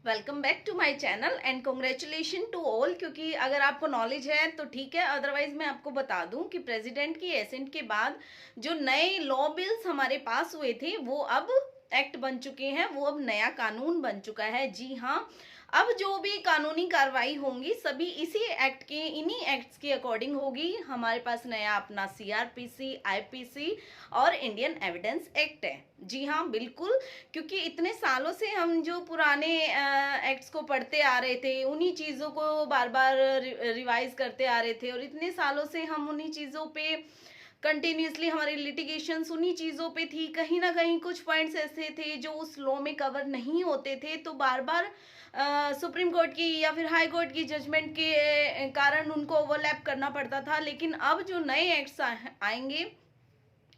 Welcome back to my channel and congratulation to all. क्योंकि अगर आपको नॉलेज है तो ठीक है, अदरवाइज मैं आपको बता दूं कि प्रेसिडेंट की एसेंट के बाद जो नए लॉ बिल्स हमारे पास हुए थे वो अब एक्ट बन चुके हैं, वो अब नया कानून बन चुका है। जी हाँ, अब जो भी कानूनी कार्रवाई होंगी सभी इसी एक्ट के, इन्हीं एक्ट्स के अकॉर्डिंग होगी। हमारे पास नया अपना सीआरपीसी, आईपीसी और इंडियन एविडेंस एक्ट है। जी हाँ बिल्कुल, क्योंकि इतने सालों से हम जो पुराने एक्ट्स को पढ़ते आ रहे थे, उन्हीं चीज़ों को बार बार रिवाइज करते आ रहे थे, और इतने सालों से हम उन्हीं चीज़ों पे कंटिन्यूसली हमारी लिटिगेशंस उन्हीं चीज़ों पे थी। कहीं ना कहीं कुछ पॉइंट्स ऐसे थे जो उस लॉ में कवर नहीं होते थे, तो बार बार सुप्रीम कोर्ट की या फिर हाई कोर्ट की जजमेंट के कारण उनको ओवरलैप करना पड़ता था। लेकिन अब जो नए एक्ट्स आएंगे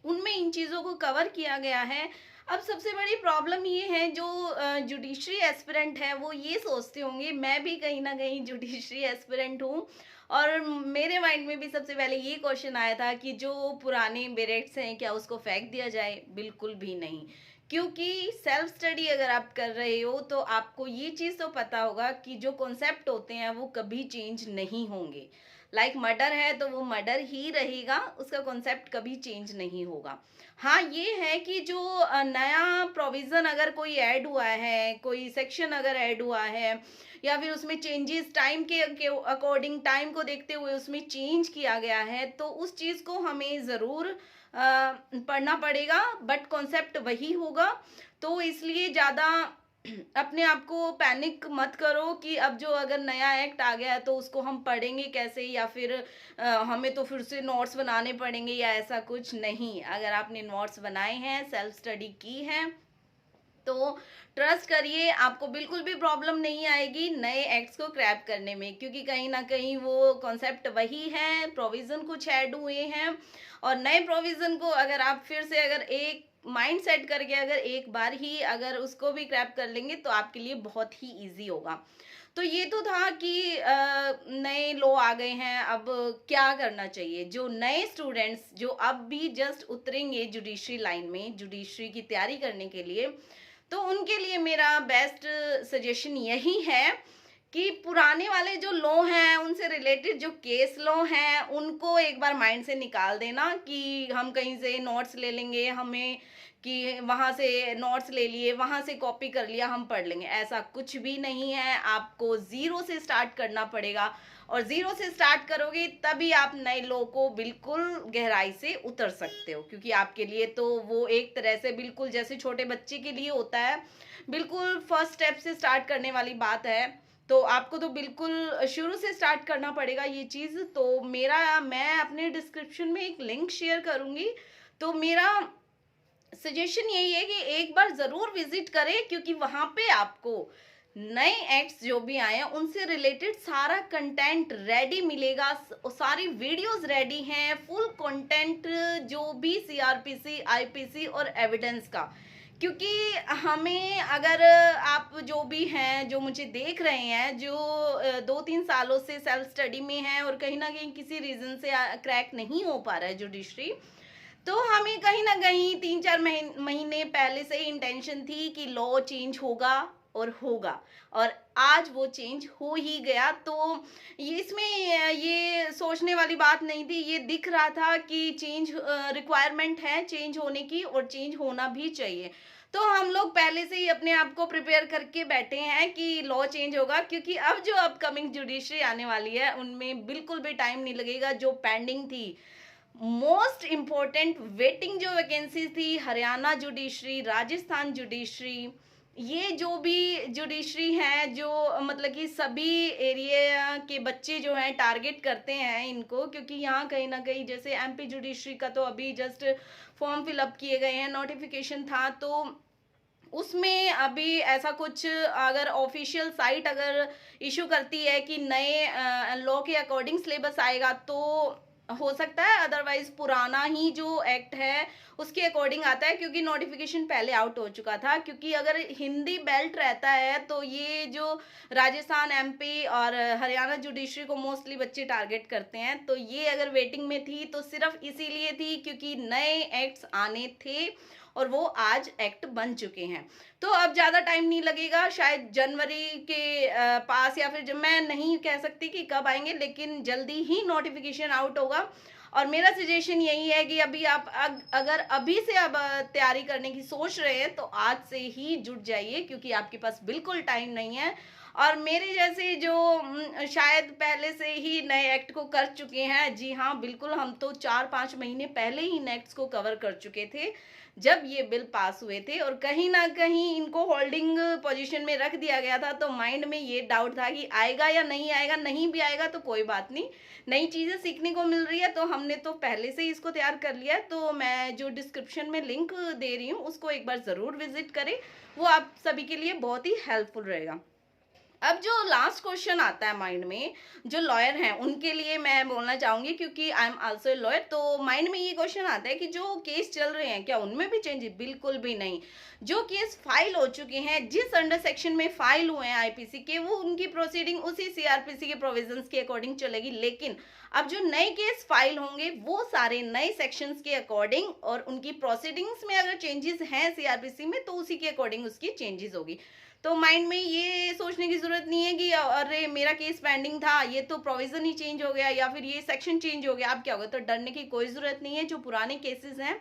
उनमें इन चीज़ों को कवर किया गया है। अब सबसे बड़ी प्रॉब्लम ये है, जो जुडिशरी एस्पिरेंट है वो ये सोचते होंगे, मैं भी कहीं ना कहीं जुडिशरी एस्पिरेंट हूँ, और मेरे माइंड में भी सबसे पहले ये क्वेश्चन आया था कि जो पुराने बेरेट्स हैं क्या उसको फेंक दिया जाए। बिल्कुल भी नहीं, क्योंकि सेल्फ स्टडी अगर आप कर रहे हो तो आपको ये चीज़ तो पता होगा कि जो कॉन्सेप्ट होते हैं वो कभी चेंज नहीं होंगे। लाइक मर्डर है तो वो मर्डर ही रहेगा, उसका कॉन्सेप्ट कभी चेंज नहीं होगा। हाँ ये है कि जो नया प्रोविजन अगर कोई ऐड हुआ है, कोई सेक्शन अगर ऐड हुआ है, या फिर उसमें चेंजेस टाइम के अकॉर्डिंग, टाइम को देखते हुए उसमें चेंज किया गया है, तो उस चीज़ को हमें ज़रूर पढ़ना पड़ेगा, बट कॉन्सेप्ट वही होगा। तो इसलिए ज़्यादा अपने आप को पैनिक मत करो कि अब जो अगर नया एक्ट आ गया है तो उसको हम पढ़ेंगे कैसे, या फिर हमें तो फिर से नोट्स बनाने पड़ेंगे, या ऐसा कुछ नहीं। अगर आपने नोट्स बनाए हैं, सेल्फ स्टडी की है, तो ट्रस्ट करिए आपको बिल्कुल भी प्रॉब्लम नहीं आएगी नए एक्ट्स को क्रैप करने में, क्योंकि कहीं ना कहीं वो कॉन्सेप्ट वही है, प्रोविजन कुछ ऐड हुए हैं। और नए प्रोविजन को अगर आप फिर से अगर एक माइंड सेट करके अगर एक बार ही अगर उसको भी क्रैप कर लेंगे तो आपके लिए बहुत ही इजी होगा। तो ये तो था कि नए लॉ आ गए हैं, अब क्या करना चाहिए। जो नए स्टूडेंट्स जो अब भी जस्ट उतरेंगे जुडिशरी लाइन में, जुडिशरी की तैयारी करने के लिए, तो उनके लिए मेरा बेस्ट सजेशन यही है कि पुराने वाले जो लॉ हैं, उनसे रिलेटेड जो केस लॉ हैं, उनको एक बार माइंड से निकाल देना कि हम कहीं से नोट्स ले लेंगे, हमें कि वहाँ से नोट्स ले लिए, वहाँ से कॉपी कर लिया, हम पढ़ लेंगे। ऐसा कुछ भी नहीं है, आपको ज़ीरो से स्टार्ट करना पड़ेगा, और ज़ीरो से स्टार्ट करोगे तभी आप नए लॉ को बिल्कुल गहराई से उतर सकते हो। क्योंकि आपके लिए तो वो एक तरह से बिल्कुल जैसे छोटे बच्चे के लिए होता है, बिल्कुल फर्स्ट स्टेप से स्टार्ट करने वाली बात है, तो आपको तो बिल्कुल शुरू से स्टार्ट करना पड़ेगा ये चीज़। तो मैं अपने डिस्क्रिप्शन में एक लिंक शेयर करूँगी, तो मेरा सजेशन यही है कि एक बार ज़रूर विजिट करें, क्योंकि वहाँ पे आपको नए एक्ट्स जो भी आए हैं उनसे रिलेटेड सारा कंटेंट रेडी मिलेगा, सारी वीडियोस रेडी हैं, फुल कंटेंट, जो भी सीआरपीसी, आईपीसी और एविडेंस का। क्योंकि हमें, अगर आप जो भी हैं, जो मुझे देख रहे हैं, जो 2-3 सालों से सेल्फ स्टडी में हैं और कहीं ना कहीं किसी रीज़न से क्रैक नहीं हो पा रहा है जुडिशरी, तो हमें कहीं ना कहीं 3-4 महीने पहले से ही इंटेंशन थी कि लॉ चेंज होगा और होगा, और आज वो चेंज हो ही गया। तो ये इसमें ये सोचने वाली बात नहीं थी, ये दिख रहा था कि चेंज रिक्वायरमेंट है चेंज होने की, और चेंज होना भी चाहिए। तो हम लोग पहले से ही अपने आप को प्रिपेयर करके बैठे हैं कि लॉ चेंज होगा, क्योंकि अब जो अपकमिंग जुडिशरी आने वाली है उनमें बिल्कुल भी टाइम नहीं लगेगा। जो पेंडिंग थी, मोस्ट इम्पोर्टेंट वेटिंग जो वैकेंसी थी, हरियाणा जुडिशरी, राजस्थान जुडिशरी, ये जो भी जुडिशरी हैं, जो मतलब कि सभी एरिया के बच्चे जो हैं टारगेट करते हैं इनको, क्योंकि यहाँ कहीं ना कहीं जैसे एमपी जुडिशरी का तो अभी जस्ट फॉर्म फिलअप किए गए हैं, नोटिफिकेशन था, तो उसमें अभी ऐसा कुछ अगर ऑफिशियल साइट अगर इशू करती है कि नए लॉ के अकॉर्डिंग सिलेबस आएगा तो हो सकता है, अदरवाइज पुराना ही जो एक्ट है उसके अकॉर्डिंग आता है, क्योंकि नोटिफिकेशन पहले आउट हो चुका था। क्योंकि अगर हिंदी बेल्ट रहता है तो ये जो राजस्थान, एमपी और हरियाणा जुडिशरी को मोस्टली बच्चे टारगेट करते हैं, तो ये अगर वेटिंग में थी तो सिर्फ इसीलिए थी क्योंकि नए एक्ट्स आने थे, और वो आज एक्ट बन चुके हैं। तो अब ज़्यादा टाइम नहीं लगेगा, शायद जनवरी के पास, या फिर जब, मैं नहीं कह सकती कि कब आएंगे, लेकिन जल्दी ही नोटिफिकेशन आउट होगा। और मेरा सजेशन यही है कि अभी आप अगर अभी से अब तैयारी करने की सोच रहे हैं तो आज से ही जुट जाइए, क्योंकि आपके पास बिल्कुल टाइम नहीं है। और मेरे जैसे जो शायद पहले से ही नए एक्ट को कर चुके हैं, जी हाँ बिल्कुल, हम तो 4-5 महीने पहले ही नेक्स्ट को कवर कर चुके थे जब ये बिल पास हुए थे, और कहीं ना कहीं इनको होल्डिंग पोजीशन में रख दिया गया था। तो माइंड में ये डाउट था कि आएगा या नहीं आएगा, नहीं भी आएगा तो कोई बात नहीं, नई चीज़ें सीखने को मिल रही है, तो हमने तो पहले से ही इसको तैयार कर लिया है। तो मैं जो डिस्क्रिप्शन में लिंक दे रही हूँ उसको एक बार ज़रूर विजिट करें, वो आप सभी के लिए बहुत ही हेल्पफुल रहेगा। अब जो लास्ट क्वेश्चन आता है माइंड में, जो लॉयर हैं उनके लिए मैं बोलना चाहूंगी, क्योंकि I am also a lawyer. तो माइंड में ये क्वेश्चन आता है कि जो केस चल रहे हैं क्या उनमें भी चेंज? बिल्कुल भी नहीं। जो केस फाइल हो चुके हैं, जिस अंडर सेक्शन में फाइल हुए हैं आईपीसी के, वो उनकी प्रोसीडिंग उसी सीआरपीसी के प्रोविजंस के अकॉर्डिंग चलेगी। लेकिन अब जो नए केस फाइल होंगे वो सारे नए सेक्शंस के अकॉर्डिंग, और उनकी प्रोसीडिंग्स में अगर चेंजेस हैं सीआरपीसी में तो उसी के अकॉर्डिंग उसकी चेंजेस होगी। तो माइंड में ये सोचने की जरूरत नहीं है कि अरे मेरा केस पेंडिंग था, ये तो प्रोविजन ही चेंज हो गया या फिर ये सेक्शन चेंज हो गया, अब क्या होगा। तो डरने की कोई जरूरत नहीं है। जो पुराने केसेस हैं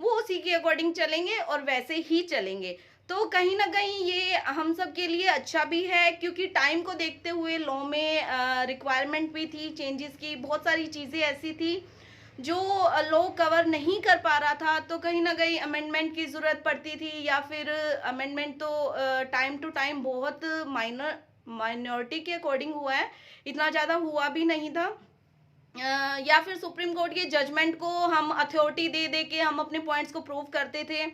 वो उसी के अकॉर्डिंग चलेंगे और वैसे ही चलेंगे। तो कहीं ना कहीं ये हम सब के लिए अच्छा भी है, क्योंकि टाइम को देखते हुए लॉ में रिक्वायरमेंट भी थी चेंजेस की, बहुत सारी चीज़ें ऐसी थी जो लॉ कवर नहीं कर पा रहा था, तो कहीं ना कहीं अमेंडमेंट की ज़रूरत पड़ती थी, या फिर अमेंडमेंट तो टाइम टू टाइम बहुत माइनॉरिटी के अकॉर्डिंग हुआ है, इतना ज़्यादा हुआ भी नहीं था। या फिर सुप्रीम कोर्ट के जजमेंट को हम अथॉरिटी दे दे के हम अपने पॉइंट्स को प्रूव करते थे।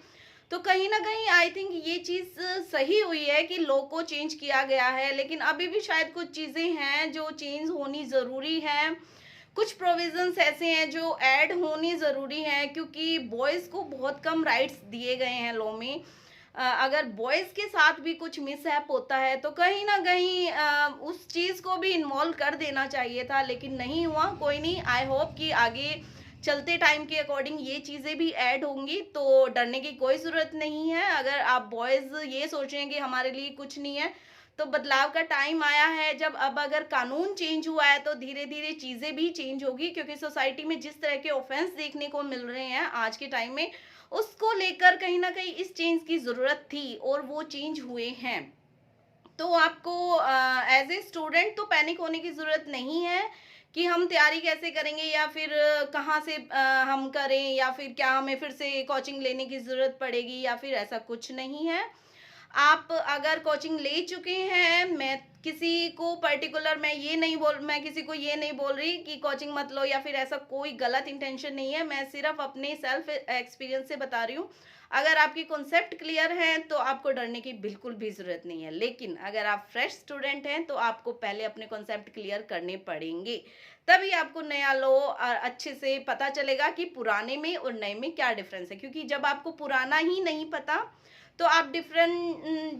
तो कहीं ना कहीं आई थिंक ये चीज़ सही हुई है कि लॉ को चेंज किया गया है, लेकिन अभी भी शायद कुछ चीज़ें हैं जो चेंज होनी ज़रूरी है। कुछ प्रोविजंस ऐसे हैं जो ऐड होनी ज़रूरी है, क्योंकि बॉयज़ को बहुत कम राइट्स दिए गए हैं लॉ में। अगर बॉयज़ के साथ भी कुछ मिसहैप होता है तो कहीं ना कहीं उस चीज़ को भी इन्वॉल्व कर देना चाहिए था, लेकिन नहीं हुआ। कोई नहीं, आई होप कि आगे चलते टाइम के अकॉर्डिंग ये चीज़ें भी ऐड होंगी, तो डरने की कोई ज़रूरत नहीं है। अगर आप बॉयज़ ये सोचें कि हमारे लिए कुछ नहीं है, तो बदलाव का टाइम आया है। जब अब अगर कानून चेंज हुआ है तो धीरे धीरे चीज़ें भी चेंज होगी, क्योंकि सोसाइटी में जिस तरह के ऑफेंस देखने को मिल रहे हैं आज के टाइम में, उसको लेकर कहीं ना कहीं इस चेंज की ज़रूरत थी और वो चेंज हुए हैं। तो आपको एज ए स्टूडेंट तो पैनिक होने की ज़रूरत नहीं है कि हम तैयारी कैसे करेंगे, या फिर कहाँ से हम करें, या फिर क्या हमें फिर से कोचिंग लेने की ज़रूरत पड़ेगी, या फिर ऐसा कुछ नहीं है। आप अगर कोचिंग ले चुके हैं, मैं किसी को पर्टिकुलर मैं किसी को ये नहीं बोल रही कि कोचिंग मत लो, या फिर ऐसा कोई गलत इंटेंशन नहीं है। मैं सिर्फ अपने सेल्फ एक्सपीरियंस से बता रही हूँ। अगर आपकी कॉन्सेप्ट क्लियर है तो आपको डरने की बिल्कुल भी ज़रूरत नहीं है, लेकिन अगर आप फ्रेश स्टूडेंट हैं तो आपको पहले अपने कॉन्सेप्ट क्लियर करने पड़ेंगे, तभी आपको नया लॉ अच्छे से पता चलेगा कि पुराने में और नए में क्या डिफरेंस है। क्योंकि जब आपको पुराना ही नहीं पता तो आप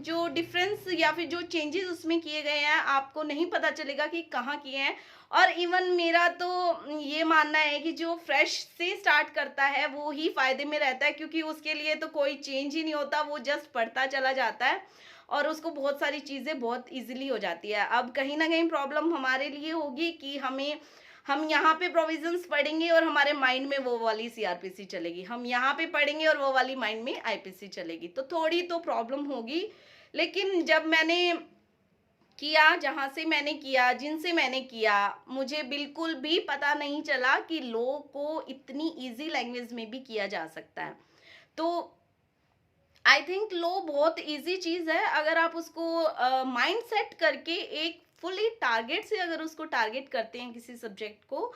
जो डिफरेंस या फिर जो चेंजेस उसमें किए गए हैं आपको नहीं पता चलेगा कि कहाँ किए हैं। और इवन मेरा तो ये मानना है कि जो फ्रेश से स्टार्ट करता है वो ही फायदे में रहता है, क्योंकि उसके लिए तो कोई चेंज ही नहीं होता, वो जस्ट पढ़ता चला जाता है और उसको बहुत सारी चीज़ें बहुत इजीली हो जाती है। अब कहीं ना कहीं प्रॉब्लम हमारे लिए होगी कि हम यहाँ पे प्रोविजंस पढ़ेंगे और हमारे माइंड में वो वाली सीआरपीसी चलेगी, हम यहाँ पे पढ़ेंगे और वो वाली माइंड में आईपीसी चलेगी, तो थोड़ी तो प्रॉब्लम होगी। लेकिन जब मैंने किया, जहाँ से मैंने किया, जिनसे मैंने किया, मुझे बिल्कुल भी पता नहीं चला कि लॉ को इतनी इजी लैंग्वेज में भी किया जा सकता है। तो आई थिंक लॉ बहुत इजी चीज़ है। अगर आप उसको माइंड सेट करके एक फुली टारगेट से अगर उसको टारगेट करते हैं किसी सब्जेक्ट को,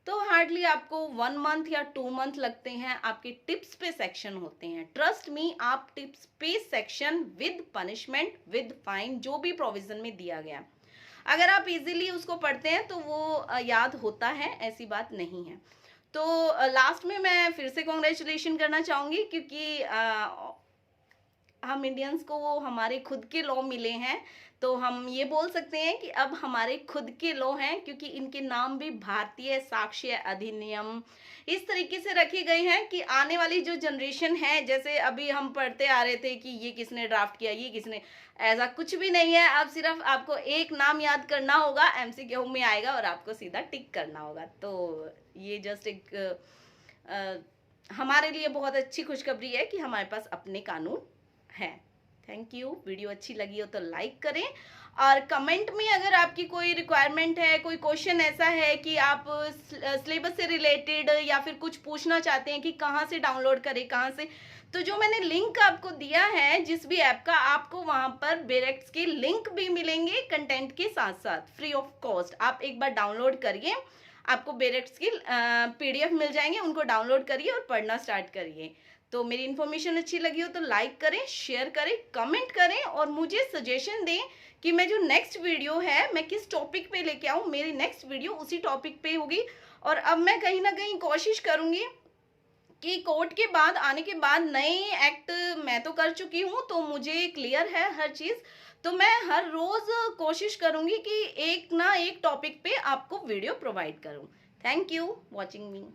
तो हार्डली आपको 1 मंथ या 2 मंथ लगते हैं। आपके टिप्स पे सेक्शन होते हैं, ट्रस्ट मी, आप टिप्स पे section with punishment with fine जो भी प्रोविजन में दिया गया, अगर आप इजीली उसको पढ़ते हैं तो वो याद होता है, ऐसी बात नहीं है। तो लास्ट में मैं फिर से कॉन्ग्रेचुलेशन करना चाहूँगी, क्योंकि हम इंडियंस को वो हमारे खुद के लॉ मिले हैं, तो हम ये बोल सकते हैं कि अब हमारे खुद के लॉ हैं, क्योंकि इनके नाम भी भारतीय साक्ष्य अधिनियम इस तरीके से रखे गए हैं कि आने वाली जो जनरेशन है, जैसे अभी हम पढ़ते आ रहे थे कि ये किसने ड्राफ्ट किया, ये किसने, ऐसा कुछ भी नहीं है। अब सिर्फ आपको एक नाम याद करना होगा, एमसीक्यू में आएगा और आपको सीधा टिक करना होगा। तो ये जस्ट एक हमारे लिए बहुत अच्छी खुशखबरी है कि हमारे पास अपने कानून हैं। Thank you. वीडियो अच्छी लगी हो तो लाइक करें, और कमेंट में अगर आपकी कोई रिक्वायरमेंट है, कोई क्वेश्चन ऐसा है कि आप सिलेबस से रिलेटेड या फिर कुछ पूछना चाहते हैं कि कहाँ से डाउनलोड करें, कहाँ से, तो जो मैंने लिंक आपको दिया है जिस भी ऐप का, आपको वहाँ पर बेरेक्स के लिंक भी मिलेंगे कंटेंट के साथ साथ फ्री ऑफ कॉस्ट। आप एक बार डाउनलोड करिए, आपको बेरेक्स की PDF मिल जाएंगे, उनको डाउनलोड करिए और पढ़ना स्टार्ट करिए। तो मेरी इन्फॉर्मेशन अच्छी लगी हो तो लाइक करें, शेयर करें, कमेंट करें, और मुझे सजेशन दें कि मैं जो नेक्स्ट वीडियो है मैं किस टॉपिक पे लेके आऊँ। मेरी नेक्स्ट वीडियो उसी टॉपिक पे होगी। और अब मैं कहीं ना कहीं कोशिश करूँगी कि कोर्ट के बाद आने के बाद नए एक्ट मैं तो कर चुकी हूँ, तो मुझे क्लियर है हर चीज़। तो मैं हर रोज़ कोशिश करूँगी कि एक ना एक टॉपिक पे आपको वीडियो प्रोवाइड करूँ। Thank you watching me.